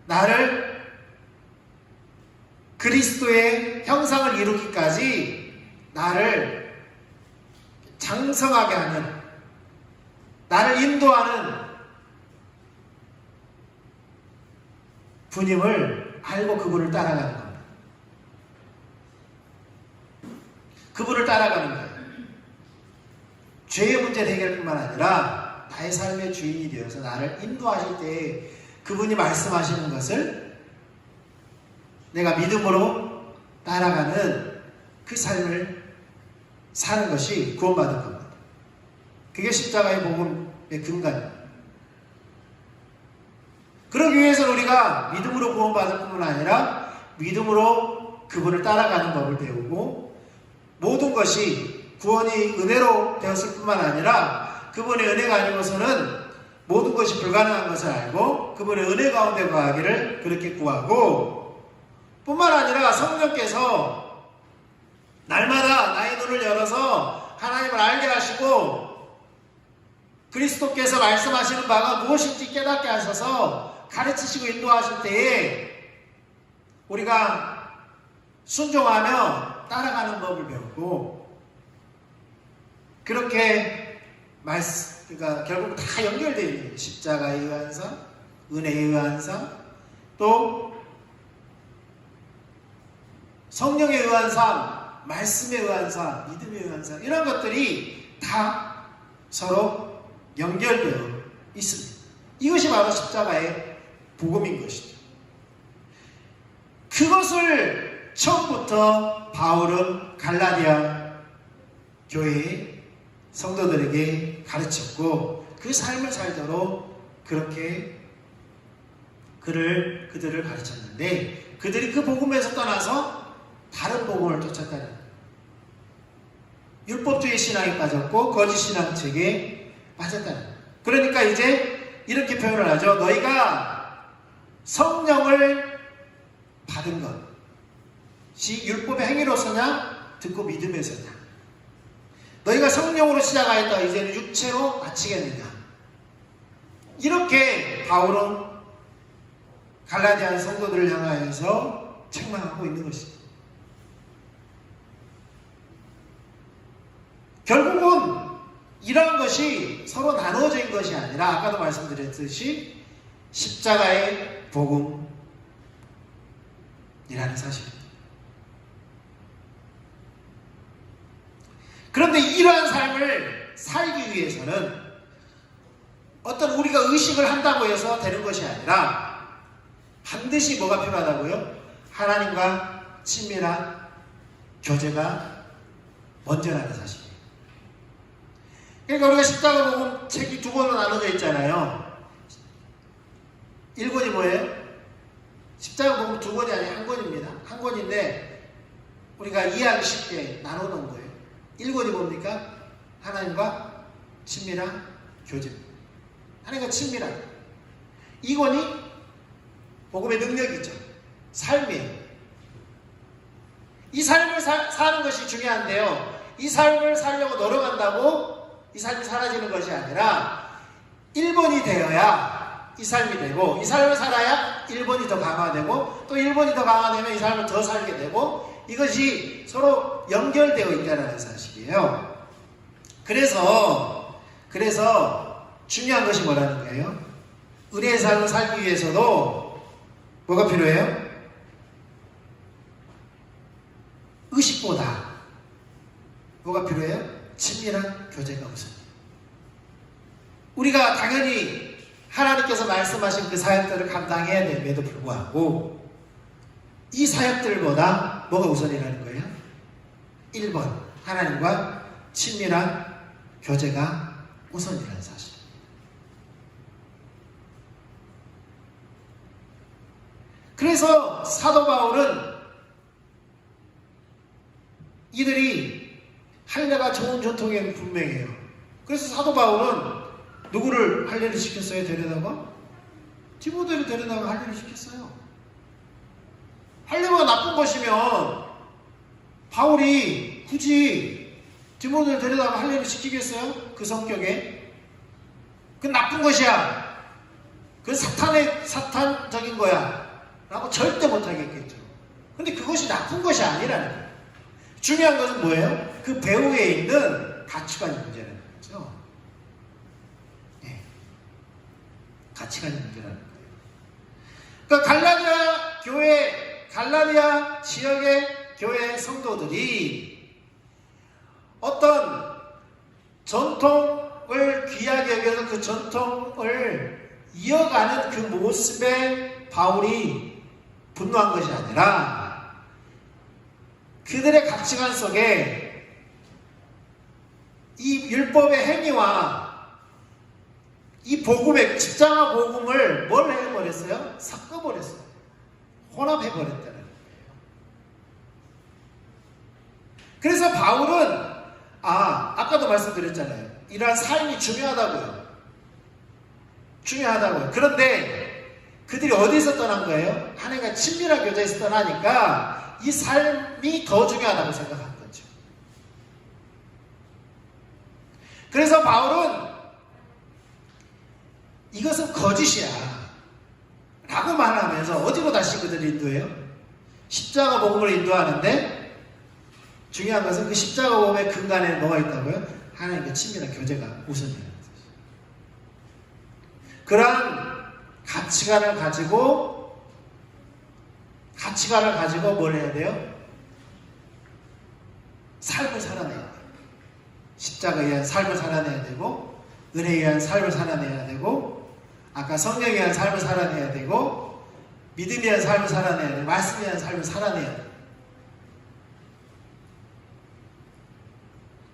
나를 그리스도의 형상을 이루기까지 나를 장성하게 하는, 나를 인도하는 분임을 알고 그분을 따라가는 겁니다. 그분을 따라가는 거예요. 죄의 문제 해결뿐만 아니라 나의 삶의 주인이 되어서 나를 인도하실 때 그분이 말씀하시는 것을 내가 믿음으로 따라가는 그 삶을 사는 것이 구원받은 겁니다. 그게 십자가의 복음의 근간입니다. 그러기 위해서는 우리가 믿음으로 구원받을 뿐만 아니라 믿음으로 그분을 따라가는 법을 배우고, 모든 것이 구원이 은혜로 되었을 뿐만 아니라 그분의 은혜가 아니고서는 모든 것이 불가능한 것을 알고 그분의 은혜 가운데 거하기를 그렇게 구하고, 뿐만 아니라 성령께서 날마다 나의 눈을 열어서 하나님을 알게 하시고 그리스도께서 말씀하시는 바가 무엇인지 깨닫게 하셔서 가르치시고 인도하실 때에 우리가 순종하며 따라가는 법을 배우고, 그렇게 그러니까 결국 다 연결되어 있는 거예요. 십자가에 의한 삶, 은혜에 의한 삶, 또 성령에 의한 삶, 말씀에 의한 삶, 믿음에 의한 삶, 이런 것들이 다 서로 연결되어 있습니다. 이것이 바로 십자가의 복음인 것이죠. 그것을 처음부터 바울은 갈라디아 교회의 성도들에게 가르쳤고, 그 삶을 살도록 그렇게 그들을 가르쳤는데, 그들이 그 복음에서 떠나서 다른 복음을 쫓았다는, 율법주의 신앙에 빠졌고 거짓 신앙책에 빠졌다는. 그러니까 이제 이렇게 표현을 하죠. 너희가 성령을 받은 것이 율법의 행위로서냐 듣고 믿음에서냐. 너희가 성령으로 시작하였다 이제는 육체로 마치겠느냐. 이렇게 바울은 갈라디아 성도들을 향하여서 책망하고 있는 것입니다. 결국은 이러한 것이 서로 나누어진 것이 아니라 아까도 말씀드렸듯이 십자가의 복음이라는 사실입니다. 그런데 이러한 삶을 살기 위해서는 어떤 우리가 의식을 한다고 해서 되는 것이 아니라 반드시 뭐가 필요하다고요? 하나님과 친밀한 교제가 먼저라는 사실이에요. 그러니까 우리가 십자가 복음 책이 두 권으로 나눠져 있잖아요. 1권이 뭐예요? 십자가 복음 두 권이 아니라 한 권입니다. 한 권인데 우리가 이해하기 쉽게 나눠놓은 거예요. 1권이 뭡니까? 하나님과 친밀한 교제. 하나님과 친밀한. 2권이 복음의 능력이죠. 삶이에요. 이 삶을 사는 것이 중요한데요. 이 삶을 살려고 노력한다고 이 삶이 사라지는 것이 아니라 1번이 되어야 이 삶이 되고, 이 삶을 살아야 1번이 더 강화되고, 또 1번이 더 강화되면 이 삶을 더 살게 되고, 이것이 서로 연결되어 있다는 사실이에요. 그래서 중요한 것이 뭐라는 거예요? 은혜의 삶을 살기 위해서도 뭐가 필요해요? 의식보다 뭐가 필요해요? 친밀한 교제가 우선이에요. 우리가 당연히 하나님께서 말씀하신 그 사역들을 감당해야 됨에도 불구하고 이 사역들보다 뭐가 우선이라는 거예요? 1번, 하나님과 친밀한 교제가 우선이라는 사실. 그래서 사도 바울은 이들이 할례가 좋은 전통에는 분명해요. 그래서 사도 바울은 누구를 할례를 시켰어요? 데려다가? 디모데를 데려다가 할례를 시켰어요. 할례가 나쁜 것이면 바울이 굳이 디모데를 데려다가 할례를 시키겠어요? 그 성격에? 그건 나쁜 것이야. 그건 사탄적인 거야. 라고 절대 못하겠겠죠. 근데 그것이 나쁜 것이 아니라는 거예요. 중요한 것은 뭐예요? 그 배후에 있는 가치관이 문제라는 거죠. 네. 가치관이 문제라는 거예요. 그러니까 갈라디아 지역의 교회 성도들이 어떤 전통을 귀하게 여겨서 그 전통을 이어가는 그 모습에 바울이 분노한 것이 아니라 그들의 가치관 속에 이 율법의 행위와 이 복음의 십자가 복음을 뭘 해버렸어요? 섞어버렸어요. 혼합해버렸다는 거예요. 그래서 바울은 아까도 말씀드렸잖아요. 이러한 삶이 중요하다고요. 그런데 그들이 어디서 떠난 거예요? 하나님과 친밀한 교제에서 떠나니까 이 삶이 더 중요하다고 생각한 거죠. 그래서 바울은 이것은 거짓이야 라고 말하면서 어디로 다시 그들을 인도해요? 십자가 복음을 인도하는데 중요한 것은 그 십자가 복음의 근간에는 뭐가 있다고요? 하나님과 친밀한 교제가 우선이라는 거죠. 그러한 가치관을 가지고 뭘 해야 돼요? 삶을 살아내야 돼요. 십자가에 의한 삶을 살아내야 되고, 은혜에 의한 삶을 살아내야 되고, 아까 성령에 의한 삶을 살아내야 되고, 믿음에 의한 삶을 살아내야 되고, 말씀에 의한 삶을 살아내야 돼요.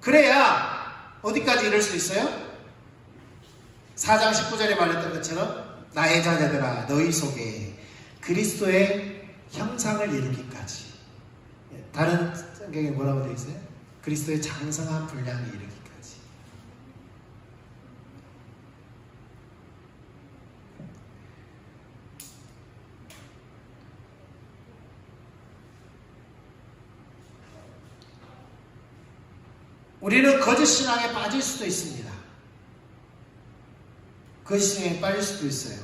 그래야 어디까지 이룰 수 있어요? 4장 19절에 말했던 것처럼 나의 자녀들아 너희 속에 그리스도의 형상을 이루기까지. 다른 성경에 뭐라고 되어 있어요? 그리스도의 장성한 분량을 이루기까지. 우리는 거짓 신앙에 빠질 수도 있습니다. 거짓 신앙에 빠질 수도 있어요.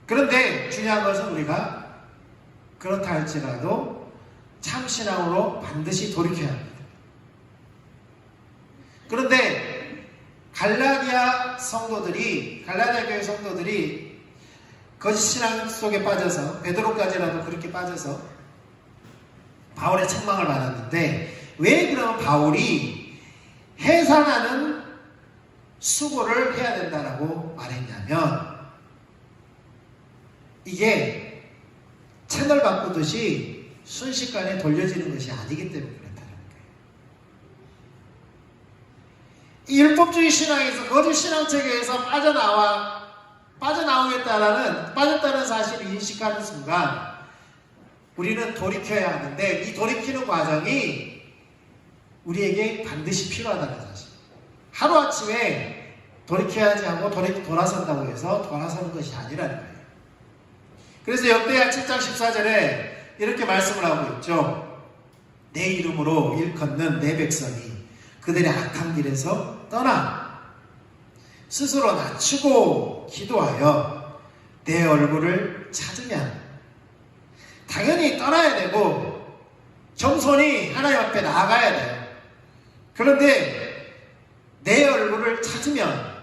그런데 중요한 것은 우리가 그렇다 할지라도 참 신앙으로 반드시 돌이켜야 합니다. 그런데 갈라디아 교회 성도들이 거짓 신앙 속에 빠져서 베드로까지라도 그렇게 빠져서 바울의 책망을 받았는데 왜 그러면 바울이 해산하는 수고를 해야 된다라고 말했냐면 이게 채널 바꾸듯이 순식간에 돌려지는 것이 아니기 때문에 그렇다는 거예요. 이 율법주의 신앙에서 거짓 신앙 체계에서 빠졌다는 사실을 인식하는 순간 우리는 돌이켜야 하는데 이 돌이키는 과정이 우리에게 반드시 필요하다는 사실. 하루아침에 돌이켜야지 하고 돌아선다고 해서 돌아서는 것이 아니라는 거예요. 그래서 역대하 7장 14절에 이렇게 말씀을 하고 있죠. 내 이름으로 일컫는 내 백성이 그들의 악한 길에서 떠나 스스로 낮추고 기도하여 내 얼굴을 찾으면 당연히 떠나야 되고 겸손히 하나님 앞에 나아가야 돼요. 그런데 내 얼굴을 찾으면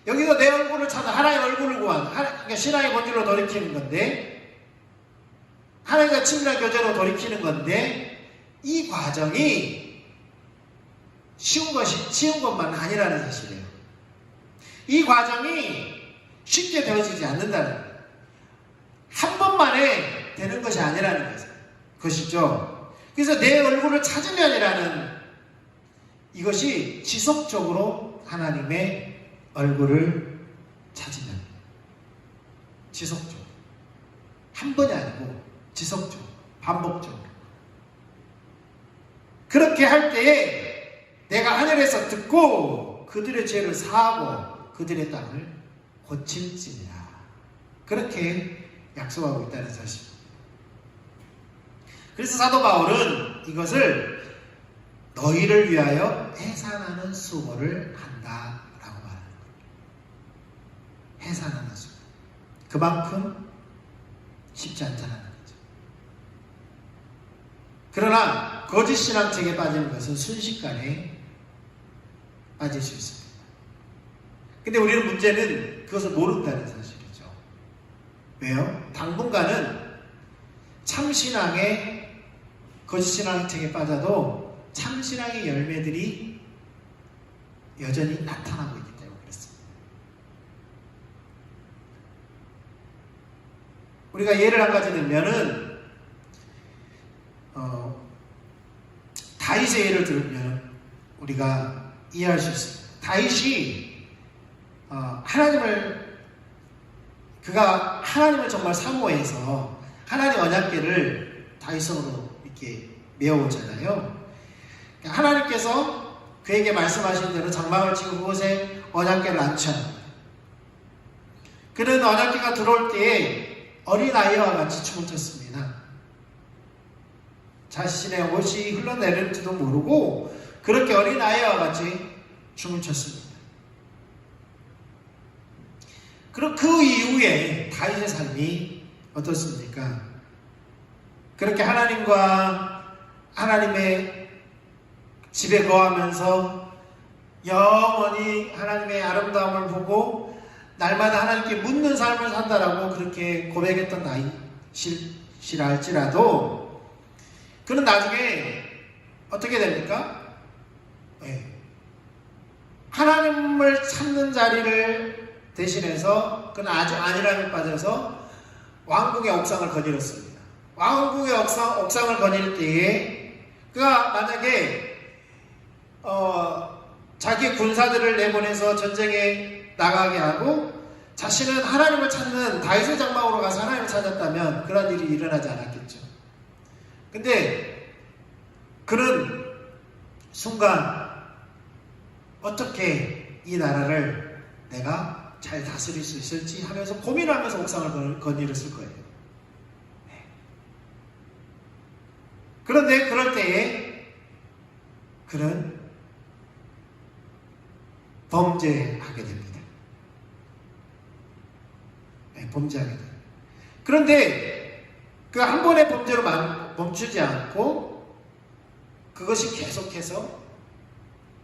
여기서 내 얼굴을 찾아 하나님의 얼굴을 그러니까 신앙의 본질로 돌이키는 건데 하나님과 친밀한 교제로 돌이키는 건데 이 과정이 쉬운 것만 아니라는 사실이에요. 이 과정이 쉽게 되어지지 않는다는 거예요. 한 번만에 되는 것이 아니라는 것이죠. 그래서 내 얼굴을 찾으면이라는 이것이 지속적으로 하나님의 얼굴을 찾으면 지속적으로 한 번이 아니고 지속적으로 반복적으로 그렇게 할 때에 내가 하늘에서 듣고 그들의 죄를 사하고 그들의 땅을 고칠지니라 그렇게 약속하고 있다는 사실입니다. 그래서 사도 바울은 이것을 너희를 위하여 해산하는 수고를 한다라고 말하는 겁니다. 해산하는 수고. 그만큼 쉽지 않다는 거죠. 그러나 거짓 신앙책에 빠지는 것은 순식간에 빠질 수 있습니다. 근데 우리는 문제는 그것을 모른다는 사실이죠. 왜요? 당분간은 참신앙의 거짓 신앙책에 빠져도 참신앙의 열매들이 여전히 나타나고 있기 때문에 그렇습니다. 우리가 예를 한 가지 들면은 다윗의 예를 들면 우리가 이해할 수 있습니다. 다윗이 그가 하나님을 정말 사모해서 하나님 언약궤를 다윗성으로 이렇게 메어오잖아요. 하나님께서 그에게 말씀하신 대로 장막을 치고 그곳에 언약궤를 안치합니다. 그는 언약궤가 들어올 때에 어린아이와 같이 춤을 췄습니다. 자신의 옷이 흘러내릴지도 모르고 그렇게 어린아이와 같이 춤을 췄습니다. 그럼 그 이후에 다윗의 삶이 어떻습니까? 그렇게 하나님의 집에 거하면서 영원히 하나님의 아름다움을 보고 날마다 하나님께 묻는 삶을 산다라고 그렇게 고백했던 다윗이라 할지라도 그는 나중에 어떻게 됩니까? 하나님을 찾는 자리를 대신해서 그는 아주 안일함에 빠져서 왕궁의 옥상을 거닐었습니다. 왕궁의 옥상을 거닐 때에 그가 만약에 자기 군사들을 내보내서 전쟁에 나가게 하고 자신은 하나님을 찾는 다윗의 장막으로 가서 하나님을 찾았다면 그런 일이 일어나지 않았겠죠. 근데 그는 순간 어떻게 이 나라를 내가 잘 다스릴 수 있을지 하면서 고민하면서 옥상을 거닐었을 거예요. 그런데 그럴 때에 그는 범죄하게 됩니다. 범죄하게 돼요. 그런데 그 한 번의 범죄로 멈추지 않고 그것이 계속해서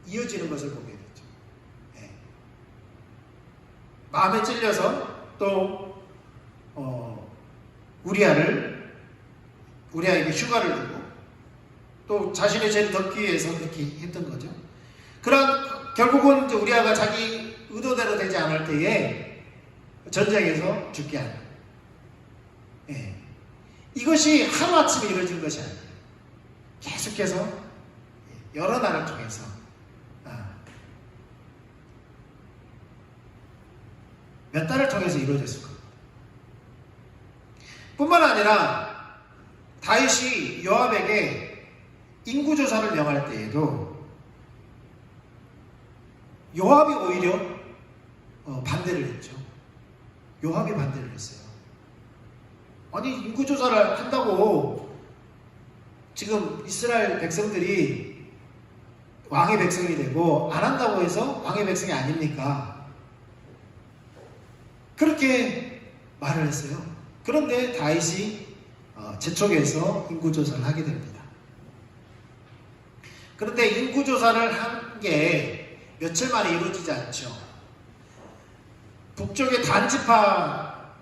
이어지는 것을 보게 되죠. 마음에 찔려서 또 우리아에게 휴가를 주고 또 자신의 죄를 덮기 위해서 그렇게 했던 거죠. 결국은 우리아가 자기 의도대로 되지 않을 때에 전쟁에서 죽게 하는. 이것이 하루아침에 이루어진 것이 아니에요. 계속해서 여러 날을 통해서 몇 달을 통해서 이루어졌을 겁니다. 뿐만 아니라 다윗이 요압에게 인구조사를 명할 때에도 요압이 오히려 반대를 했죠. 요압이 반대를 했어요. 아니 인구조사를 한다고 지금 이스라엘 백성들이 왕의 백성이 되고 안 한다고 해서 왕의 백성이 아닙니까? 그렇게 말을 했어요. 그런데 다윗이 재촉해서 인구조사를 하게 됩니다. 그런데 인구조사를 한 게 며칠 만에 이루어지지 않죠. 북쪽의 단지파에서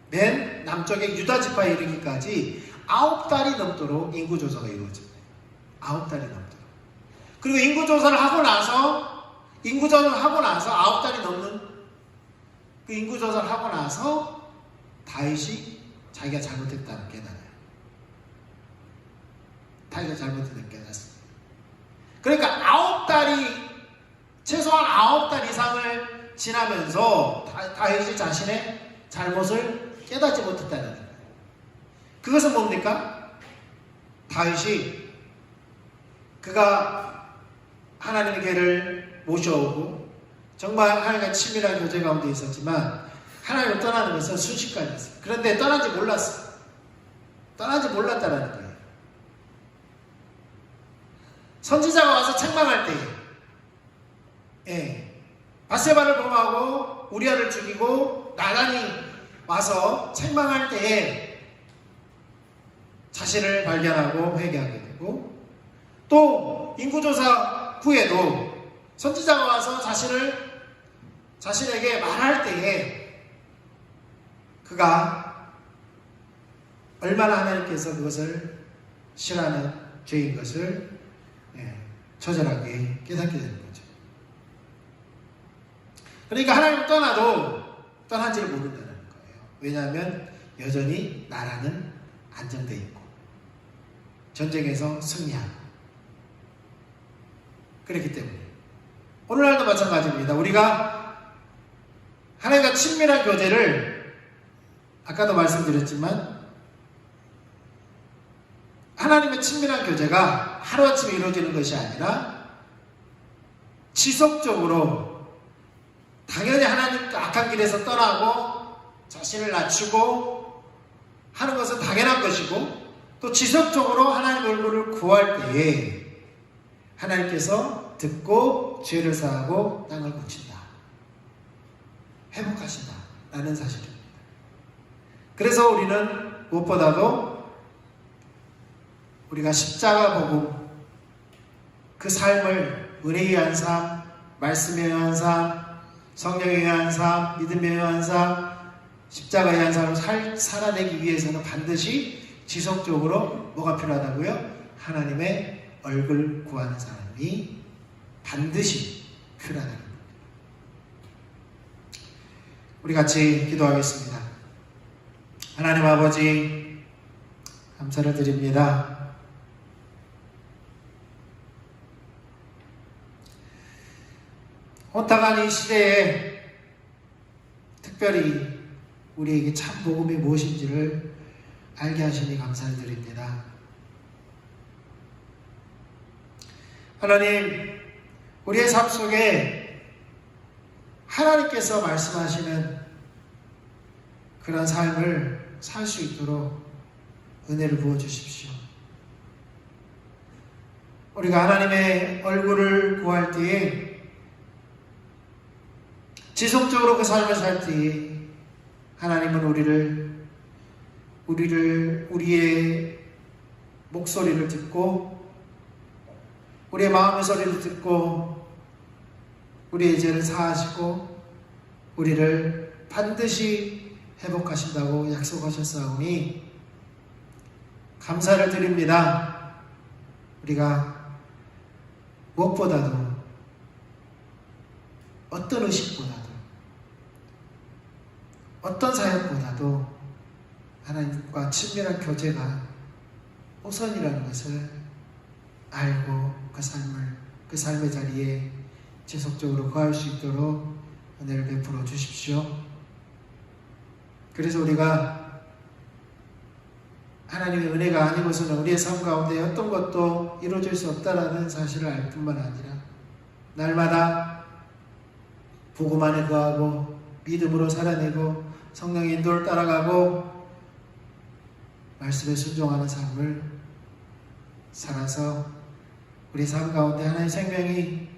맨 남쪽의 유다지파에 이르기까지 9달이 넘도록 인구조사가 이루어집니다. 9달이 넘도록. 그리고 인구조사를 하고 나서 9달이 넘는 그 인구조사를 하고 나서 다윗이 자기가 잘못했다는 깨달아요. 다윗이 잘못했다는 깨달았습니다. 그러니까 최소한 9달 이상을 지나면서 다윗이 자신의 잘못을 깨닫지 못했다는 거예요. 그것은 뭡니까? 다윗이 그가 하나님의 궤를 모셔오고 정말 하나님과 친밀한 교제 가운데 있었지만 하나님을 떠나는 것은 순식간이었어요. 그런데 떠난지 몰랐어요. 떠난지 몰랐다는 거예요. 선지자가 와서 책망할 때에 바세바를 범하고 우리아를 죽이고 나단이 와서 책망할 때에 자신을 발견하고 회개하게 되고, 또 인구조사 후에도 선지자가 와서 자신에게 말할 때에 그가 얼마나 하나님께서 그것을 싫어하는 죄인 것을 처절하게 깨닫게 되는 거죠. 그러니까 하나님을 떠나도 떠난지를 모른다는 거예요. 왜냐하면 여전히 나라는 안정되어 있고 전쟁에서 승리하고 그렇기 때문에 오늘날도 마찬가지입니다. 우리가 하나님과 친밀한 교제를 아까도 말씀드렸지만 하나님의 친밀한 교제가 하루아침에 이루어지는 것이 아니라 지속적으로 당연히 하나님과 악한 길에서 떠나고 자신을 낮추고 하는 것은 당연한 것이고 또 지속적으로 하나님 얼굴을 구할 때에 하나님께서 듣고 죄를 사하고 땅을 고친다. 회복하신다. 라는 사실입니다. 그래서 우리는 무엇보다도 우리가 십자가 복음 그 삶을 은혜에 의한 삶, 말씀에 의한 삶, 성령에 의한 삶, 믿음에 의한 삶, 십자가에 의한 삶을 살아내기 위해서는 반드시 지속적으로 뭐가 필요하다고요? 하나님의 얼굴 구하는 사람이 반드시 필요하다는 겁니다. 우리 같이 기도하겠습니다. 하나님 아버지 감사를 드립니다. 혼탁한 이 시대에 특별히 우리에게 참 복음이 무엇인지를 알게 하시니 감사를 드립니다. 하나님, 우리의 삶 속에 하나님께서 말씀하시는 그런 삶을 살 수 있도록 은혜를 부어주십시오. 우리가 하나님의 얼굴을 구할 때에 지속적으로 그 삶을 살 때에 하나님은 우리의 목소리를 듣고 우리의 마음의 소리를 듣고 우리의 죄를 사하시고 우리를 반드시 회복하신다고 약속하셨사오니 감사를 드립니다. 우리가 무엇보다도 어떤 의식보다도 어떤 사역보다도 하나님과 친밀한 교제가 우선이라는 것을 알고 그 삶의 자리에 지속적으로 거할 수 있도록 은혜를 베풀어 주십시오. 그래서 우리가 하나님의 은혜가 아니고서는 우리의 삶 가운데 어떤 것도 이루어질 수 없다라는 사실을 알 뿐만 아니라 날마다 복음 안에 거하고 믿음으로 살아내고 성령의 인도를 따라가고 말씀에 순종하는 삶을 살아서 우리 삶 가운데 하나님의 생명을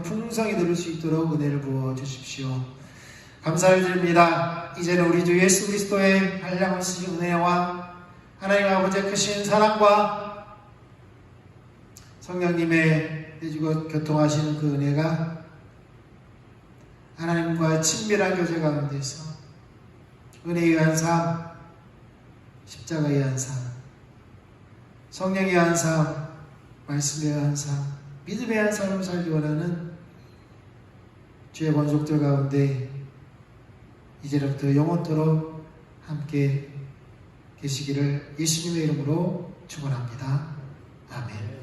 풍성히 누릴 수 있도록 은혜를 부어 주십시오. 감사를 드립니다. 이제는 우리 주 예수 그리스도의 한량을 쓰신 은혜와 하나님 아버지의 크신 사랑과 성령님의 내주고 교통하시는 그 은혜가 하나님과의 친밀한 교제 가운데서 은혜에 의한 삶, 십자가에 의한 삶, 성령에 의한 삶, 말씀에 의한 삶, 믿음에 의한 삶을 살기 원하는 주의 권속들 가운데 이제부터 영원토록 함께 계시기를 예수님의 이름으로 축원합니다. 아멘.